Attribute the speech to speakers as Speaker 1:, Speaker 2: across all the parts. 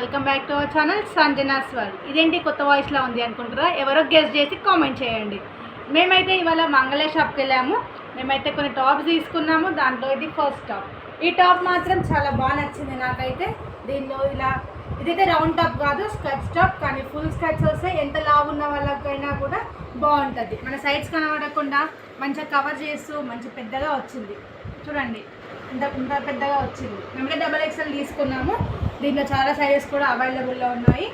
Speaker 1: Welcome back to our channel Sanjana's world. ఇదేంటి కొత్త వాయిస్లా ఉంది అనుకుంటారా? ఎవరో గెస్ట్ చేసి కామెంట్ చేయండి. మేమైతే ఇవాళ మంగళ షాప్కి వెళ్ళాము. మేమైతే కొన్ని టాప్స్ తీసుకున్నాము. దాంట్లో ఇది ఫస్ట్ టాప్. ఈ టాప్ మాత్రం చాలా బాగా నచ్చింది నాకైతే. దీనిలో ఇలా ఇదైతే రౌండ్ టాప్ కాదు, స్కర్ట్స్ టాప్, కానీ ఫుల్ స్కర్ట్స్ వస్తే ఎంత లావు ఉన్న వాళ్ళకైనా కూడా బాగుంటుంది. మన సైడ్స్ కనబడకుండా మంచిగా కవర్ చేస్తూ మంచి పెద్దగా వచ్చింది. చూడండి ఇంత పెద్దగా వచ్చింది. మేమైతే XXL తీసుకున్నాము. దీంట్లో చాలా సైజెస్ కూడా అవైలబుల్లో ఉన్నాయి.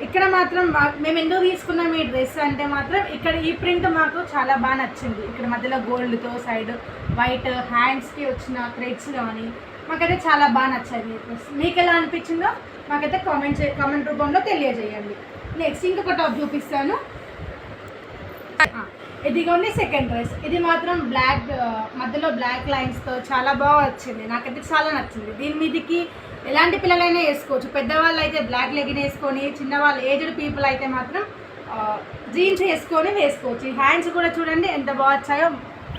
Speaker 1: ఇక్కడ మాత్రం మేము ఎందుకు తీసుకున్నాం ఈ డ్రెస్ అంటే మాత్రం ఇక్కడ ఈ ప్రింట్ మాకు చాలా బాగా నచ్చింది. ఇక్కడ మధ్యలో గోల్డ్తో సైడ్ వైట్ హ్యాండ్స్కి వచ్చిన థ్రెడ్స్ కానీ మాకైతే చాలా బాగా నచ్చాయి. మీకు ఎలా అనిపించిందో మాకైతే కామెంట్ రూపంలో తెలియజేయండి. నెక్స్ట్ ఇంకొక టాప్ చూపిస్తాను. ఇదిగోండి సెకండ్ డ్రెస్. ఇది మాత్రం బ్లాక్ మధ్యలో బ్లాక్ లైన్స్తో చాలా బాగా వచ్చింది. నాకైతే చాలా నచ్చింది. దీని మీదకి ఎలాంటి పిల్లలైనా వేసుకోవచ్చు. పెద్దవాళ్ళు అయితే బ్లాక్ లెగిన్ వేసుకొని, చిన్నవాళ్ళు ఏజ్డ్ పీపుల్ అయితే మాత్రం జీన్స్ వేసుకోవచ్చు. ఈ హ్యాండ్స్ కూడా చూడండి ఎంత బాగా వచ్చాయో,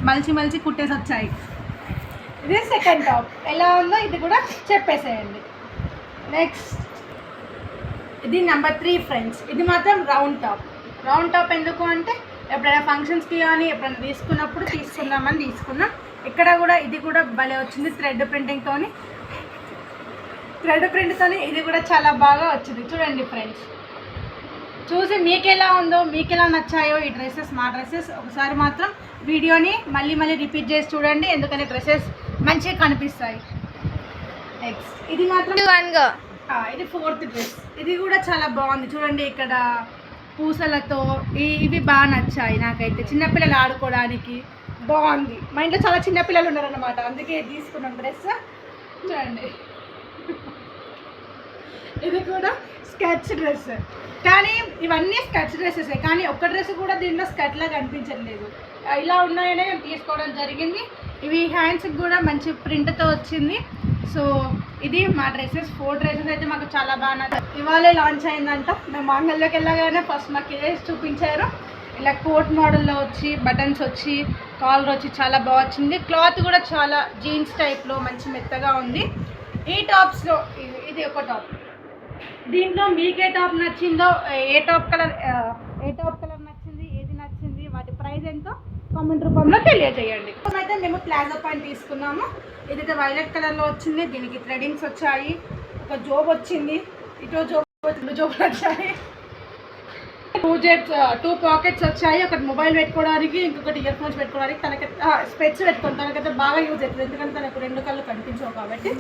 Speaker 1: మలిచి కుట్టేసి వచ్చాయి. ఇది సెకండ్ టాప్. ఎలా ఉందో ఇది కూడా చెప్పేసేయండి. నెక్స్ట్ ఇది నెంబర్ 3 ఫ్రెండ్స్. ఇది మాత్రం రౌండ్ టాప్ ఎందుకు అంటే ఎప్పుడైనా ఫంక్షన్స్కి కానీ ఎప్పుడైనా తీసుకున్నప్పుడు తీసుకున్నాం. ఇక్కడ కూడా ఇది కూడా భలే వచ్చింది. థ్రెడ్ ప్రింట్తో ఇది కూడా చాలా బాగా వచ్చింది. చూడండి ఫ్రెండ్స్, చూసి మీకు ఎలా ఉందో, మీకు ఎలా నచ్చాయో ఈ డ్రెస్సెస్, మా డ్రెస్సెస్ ఒకసారి మాత్రం వీడియోని మళ్ళీ రిపీట్ చేసి చూడండి. ఎందుకంటే డ్రెస్సెస్ మంచిగా కనిపిస్తాయి. నెక్స్ట్ ఇది మాత్రం ఇది 4th డ్రెస్. ఇది కూడా చాలా బాగుంది. చూడండి ఇక్కడ పూసలతో ఇవి బాగా నచ్చాయి నాకైతే. చిన్నపిల్లలు ఆడుకోవడానికి బాగుంది. మా ఇంట్లో చాలా చిన్నపిల్లలు ఉన్నారన్నమాట, అందుకే తీసుకున్నాం డ్రెస్. చూడండి ఇది కూడా స్కర్ట్స్ డ్రెస్. కానీ ఇవన్నీ స్కర్ట్స్ డ్రెస్సెసే, కానీ ఒక్క డ్రెస్ కూడా దీనిలో స్కర్ట్లా కనిపించట్లేదు. ఇలా ఉన్నాయనే మేము తీసుకోవడం జరిగింది. ఇవి హ్యాండ్స్కి కూడా మంచి ప్రింట్తో వచ్చింది. సో ఇది మా డ్రెస్సెస్. 4 డ్రెస్సెస్ అయితే మాకు చాలా బాగా నచ్చాయి. ఇవాళే లాంచ్ అయిందంట. మేము మంగళలోకి వెళ్ళగానే ఫస్ట్ మాకు ఇదే చూపించారు. ఇలా కోట్ మోడల్లో వచ్చి బటన్స్ వచ్చి కాలర్ వచ్చి చాలా బాగా వచ్చింది. క్లాత్ కూడా చాలా జీన్స్ టైప్లో మంచి మెత్తగా ఉంది. ఈ టాప్స్లో ఇది ఒక టాప్. దీంట్లో మీకు ఏ టాప్ నచ్చిందో, ఏ టాప్ కలర్ నచ్చింది, ఏది నచ్చింది, వాటి ప్రైస్ ఎంతో కామెంట్ రూపంలో తెలియజేయండి. అయితే మేము ప్లాజో పాయింట్ తీసుకున్నాము. ఇదైతే వైలెట్ కలర్లో వచ్చింది. దీనికి థ్రెడింగ్స్ వచ్చాయి, ఒక జోబ్ వచ్చింది, ఇటో జోబ్ 2 జోబులు వచ్చాయి, 2 పాకెట్స్ వచ్చాయి. ఒకటి మొబైల్ పెట్టుకోవడానికి, ఇంకొకటి ఇయర్ ఫోన్స్ పెట్టుకోవడానికి. తనకి స్పెట్స్ పెట్టుకోండి, తనకైతే బాగా యూజ్ అవుతుంది. ఎందుకంటే తనకు 2 కళ్ళు కనిపించవు కాబట్టి.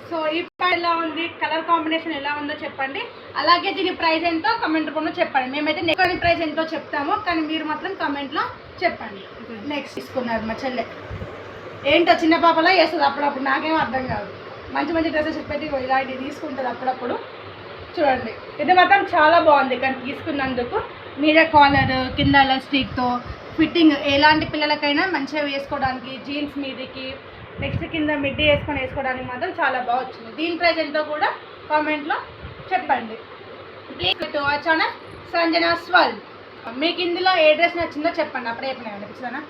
Speaker 1: సో ఈ ప్యాంట్ ఎలా ఉంది, కలర్ కాంబినేషన్ ఎలా ఉందో చెప్పండి. అలాగే దీని ప్రైస్ ఎంతో కమెంట్ రూపంలో చెప్పండి. మేమైతే నెక్స్ట్ ప్రైస్ ఎంతో చెప్తాము, కానీ మీరు మాత్రం కమెంట్లో చెప్పండి. నెక్స్ట్ తీసుకున్నారు మా చెల్లె. ఏంటో చిన్న పాపలా వేస్తుంది అప్పుడప్పుడు, నాకేం అర్థం కాదు. మంచి డ్రెస్సెస్ పెట్టి ఇలాంటివి తీసుకుంటుంది అప్పుడప్పుడు. చూడండి ఇది మాత్రం చాలా బాగుంది. కానీ తీసుకున్నందుకు మీద కాలర్ కింద ఎలాస్టిక్తో ఫిట్టింగ్ ఎలాంటి పిల్లలకైనా మంచిగా వేసుకోవడానికి, జీన్స్ మీదకి నెక్స్ట్ కింద మిడ్డీ వేసుకోవడానికి మాత్రం చాలా బాగా వచ్చింది. దీని ప్రైస్ ఎంతో కూడా కామెంట్లో చెప్పండి. Please to our channel Sanjana's world. మీకు ఇందులో ఏ డ్రెస్ నచ్చిందో చెప్పండి. అప్పుడే చెప్పినా అనిపిస్తుందా?